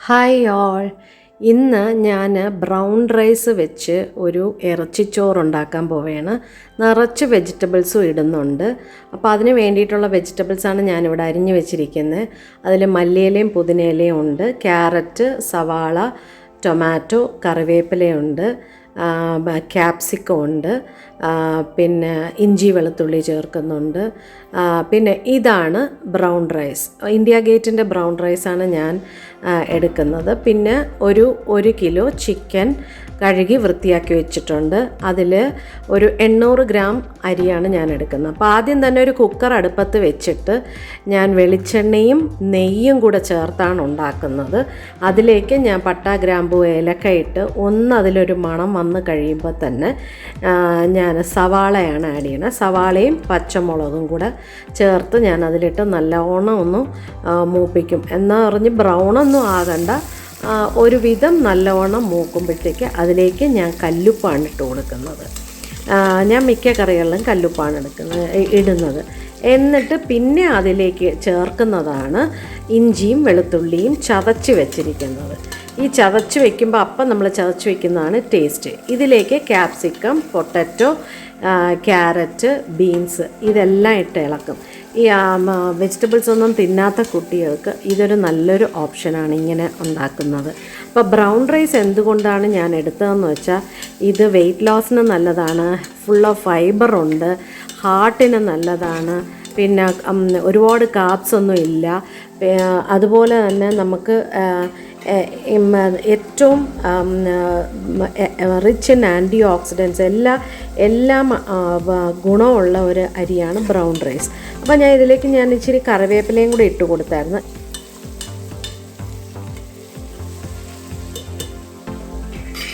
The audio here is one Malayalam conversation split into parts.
Hi all. ഇന്ന് ഞാൻ ബ്രൗൺ റൈസ് വെച്ച് ഒരു ഇറച്ചിച്ചോറുണ്ടാക്കാൻ പോവുകയാണ്. നിറച്ച് വെജിറ്റബിൾസും ഇടുന്നുണ്ട്. അപ്പോൾ അതിന് വേണ്ടിയിട്ടുള്ള വെജിറ്റബിൾസാണ് ഞാനിവിടെ അരിഞ്ഞു വെച്ചിരിക്കുന്നത്. അതിൽ മല്ലിയിലയും പുതിനയിലയും ഉണ്ട്, ക്യാരറ്റ്, സവാള, ടൊമാറ്റോ, കറിവേപ്പിലയുണ്ട്, ക്യാപ്സിക്കം ഉണ്ട്, പിന്നെ ഇഞ്ചി വെളുത്തുള്ളി ചേർക്കുന്നുണ്ട്. പിന്നെ ഇതാണ് ബ്രൗൺ റൈസ്. ഇന്ത്യ ഗേറ്റിൻ്റെ ബ്രൗൺ റൈസാണ് ഞാൻ എടുക്കുന്നത്. പിന്നെ ഒരു കിലോ ചിക്കൻ കഴുകി വൃത്തിയാക്കി വെച്ചിട്ടുണ്ട്. അതിൽ ഒരു 800 ഗ്രാം അരിയാണ് ഞാൻ എടുക്കുന്നത്. അപ്പോൾ ആദ്യം തന്നെ ഒരു കുക്കർ അടുപ്പത്ത് വെച്ചിട്ട് ഞാൻ വെളിച്ചെണ്ണയും നെയ്യും കൂടെ ചേർത്താണ് ഉണ്ടാക്കുന്നത്. അതിലേക്ക് ഞാൻ പട്ട, ഗ്രാമ്പൂ, ഏലക്ക ഇട്ട് അതിലൊരു മണം വന്ന് കഴിയുമ്പോൾ തന്നെ ഞാൻ സവാളയാണ് ആഡ് ചെയ്യണത്. സവാളയും പച്ചമുളകും കൂടെ ചേർത്ത് ഞാൻ അതിലിട്ട് നല്ലോണം ഒന്ന് മൂപ്പിക്കും. എന്ന് പറഞ്ഞ് ബ്രൗണൊന്നും ആകണ്ട, ഒരുവിധം നല്ലവണ്ണം മൂക്കുമ്പോഴത്തേക്ക് അതിലേക്ക് ഞാൻ കല്ലുപ്പാണ് ഇട്ട് കൊടുക്കുന്നത്. ഞാൻ മിക്ക കറികളിലും കല്ലുപ്പാണ് ഇടുന്നത്. എന്നിട്ട് പിന്നെ അതിലേക്ക് ചേർക്കുന്നതാണ് ഇഞ്ചിയും വെളുത്തുള്ളിയും ചതച്ച് വെച്ചിരിക്കുന്നത്. ഈ ചതച്ച് വെക്കുമ്പോൾ അപ്പം നമ്മൾ ചതച്ച് വെക്കുന്നതാണ് ടേസ്റ്റ്. ഇതിലേക്ക് ക്യാപ്സിക്കം, പൊട്ടറ്റോ, ക്യാരറ്റ്, ബീൻസ് ഇതെല്ലാം ഇട്ട് ഇളക്കും. ഈ വെജിറ്റബിൾസ് ഒന്നും തിന്നാത്ത കുട്ടികൾക്ക് ഇതൊരു നല്ലൊരു ഓപ്ഷനാണ് ഇങ്ങനെ ഉണ്ടാക്കുന്നത്. അപ്പോൾ ബ്രൗൺ റൈസ് എന്തുകൊണ്ടാണ് ഞാൻ എടുത്തതെന്ന് വെച്ചാൽ ഇത് വെയിറ്റ് ലോസിന് നല്ലതാണ്, ഫുൾ ഓഫ് ഫൈബറുണ്ട്, ഹാർട്ടിന് നല്ലതാണ്, പിന്നെ ഒരുപാട് കാർബ്സ് ഒന്നും ഇല്ല. അതുപോലെ തന്നെ നമുക്ക് ഏറ്റവും റിച്ച് ഇൻ ആൻറ്റി ഓക്സിഡൻസ് എല്ലാം ഗുണമുള്ള ഒരു അരിയാണ് ബ്രൗൺ റൈസ്. അപ്പോൾ ഞാൻ ഇതിലേക്ക് ഇച്ചിരി കറിവേപ്പിലയും കൂടി ഇട്ട് കൊടുത്തായിരുന്നു.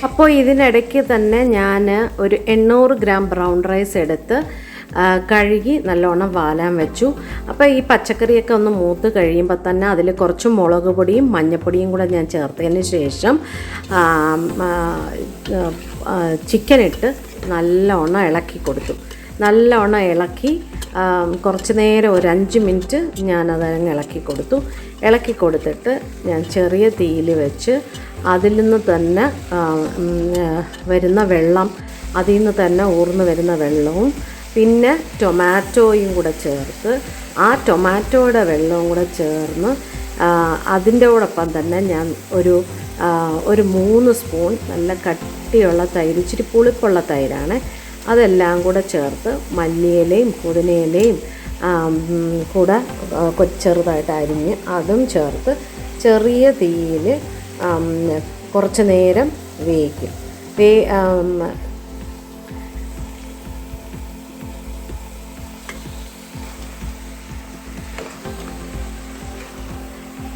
അപ്പോൾ ഇതിനിടയ്ക്ക് തന്നെ ഞാൻ ഒരു 800 ഗ്രാം ബ്രൗൺ റൈസ് എടുത്ത് കഴുകി നല്ലോണം വാലാൻ വെച്ചു. അപ്പോൾ ഈ പച്ചക്കറിയൊക്കെ ഒന്ന് മൂത്ത് കഴിയുമ്പോൾ തന്നെ അതിൽ കുറച്ച് മുളക് പൊടിയും മഞ്ഞൾപ്പൊടിയും കൂടെ ഞാൻ ചേർത്തതിന് ശേഷം ചിക്കൻ ഇട്ട് നല്ലോണം ഇളക്കി കൊടുത്തു. നല്ലോണം ഇളക്കി കുറച്ച് നേരം ഒരു 5 മിനിറ്റ് ഞാനതങ്ങ് ഇളക്കി കൊടുത്തിട്ട് ഞാൻ ചെറിയ തീയിൽ വെച്ച് അതിൽ നിന്ന് തന്നെ വരുന്ന വെള്ളം, അതിൽ നിന്ന് തന്നെ ഊർന്ന് വരുന്ന വെള്ളവും പിന്നെ ടൊമാറ്റോയും കൂടെ ചേർത്ത് ആ ടൊമാറ്റോയുടെ വെള്ളവും കൂടെ ചേർന്ന് അതിൻ്റെ കൂടൊപ്പം തന്നെ ഞാൻ ഒരു 3 സ്പൂൺ നല്ല കട്ടിയുള്ള തൈര്, ഇച്ചിരി പുളിപ്പുള്ള തൈരാണ്, അതെല്ലാം കൂടെ ചേർത്ത് മല്ലിയിലയും പുതിനയിലയും കൂടെ ചെറുതായിട്ട് അരിഞ്ഞ് അതും ചേർത്ത് ചെറിയ തീയിൽ കുറച്ച് നേരം വേവിക്കും.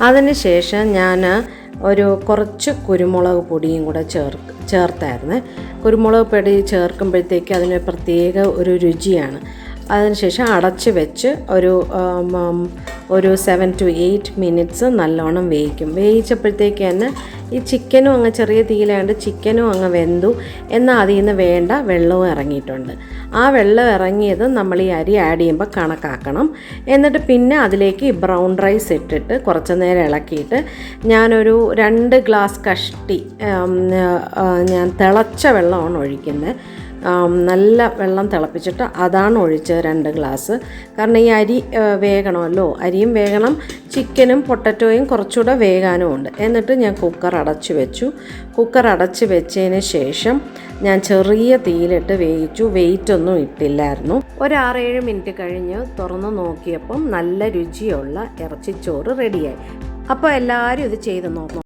അതിന് ശേഷം ഞാൻ കുറച്ച് കുരുമുളക് പൊടിയും കൂടെ ചേർത്തായിരുന്നു. കുരുമുളക് പൊടി ചേർക്കുമ്പോഴത്തേക്ക് അതിന് പ്രത്യേക ഒരു രുചിയാണ്. അതിനുശേഷം അടച്ച് വെച്ച് ഒരു 7 to 8 മിനിറ്റ്സ് നല്ലോണം വേവിച്ചപ്പോഴത്തേക്ക് തന്നെ ഈ ചിക്കനും അങ്ങ് ചെറിയ തീയിലാണ്ട് ചിക്കനും അങ്ങ് വെന്തു. എന്നാൽ അതിൽ നിന്ന് വേണ്ട വെള്ളവും ഇറങ്ങിയിട്ടുണ്ട്. ആ വെള്ളം ഇറങ്ങിയത് നമ്മൾ ഈ അരി ആഡ് ചെയ്യുമ്പോൾ കണക്കാക്കണം. എന്നിട്ട് പിന്നെ അതിലേക്ക് ഈ ബ്രൗൺ റൈസ് ഇട്ടിട്ട് കുറച്ച് നേരം ഇളക്കിയിട്ട് ഞാനൊരു 2 ഗ്ലാസ് കഷ്ടി ഞാൻ തിളച്ച വെള്ളമാണ് ഒഴിക്കുന്നത്. നല്ല വെള്ളം തിളപ്പിച്ചിട്ട് അതാണ് ഒഴിച്ചത് 2 ഗ്ലാസ്. കാരണം ഈ അരി വേകണമല്ലോ, അരിയും വേകണം, ചിക്കനും പൊട്ടറ്റോയും കുറച്ചുകൂടെ വേകാനും ഉണ്ട്. എന്നിട്ട് ഞാൻ കുക്കർ അടച്ച് വെച്ചതിന് ശേഷം ഞാൻ ചെറിയ തീയിലിട്ട് വേവിച്ചു. വെയിറ്റൊന്നും ഇട്ടില്ലായിരുന്നു. ഒരു 6-7 മിനിറ്റ് കഴിഞ്ഞ് തുറന്ന് നോക്കിയപ്പം നല്ല രുചിയുള്ള ഇറച്ചിച്ചോറ് റെഡിയായി. അപ്പോൾ എല്ലാവരും ഇത് ചെയ്ത് നോക്കണം.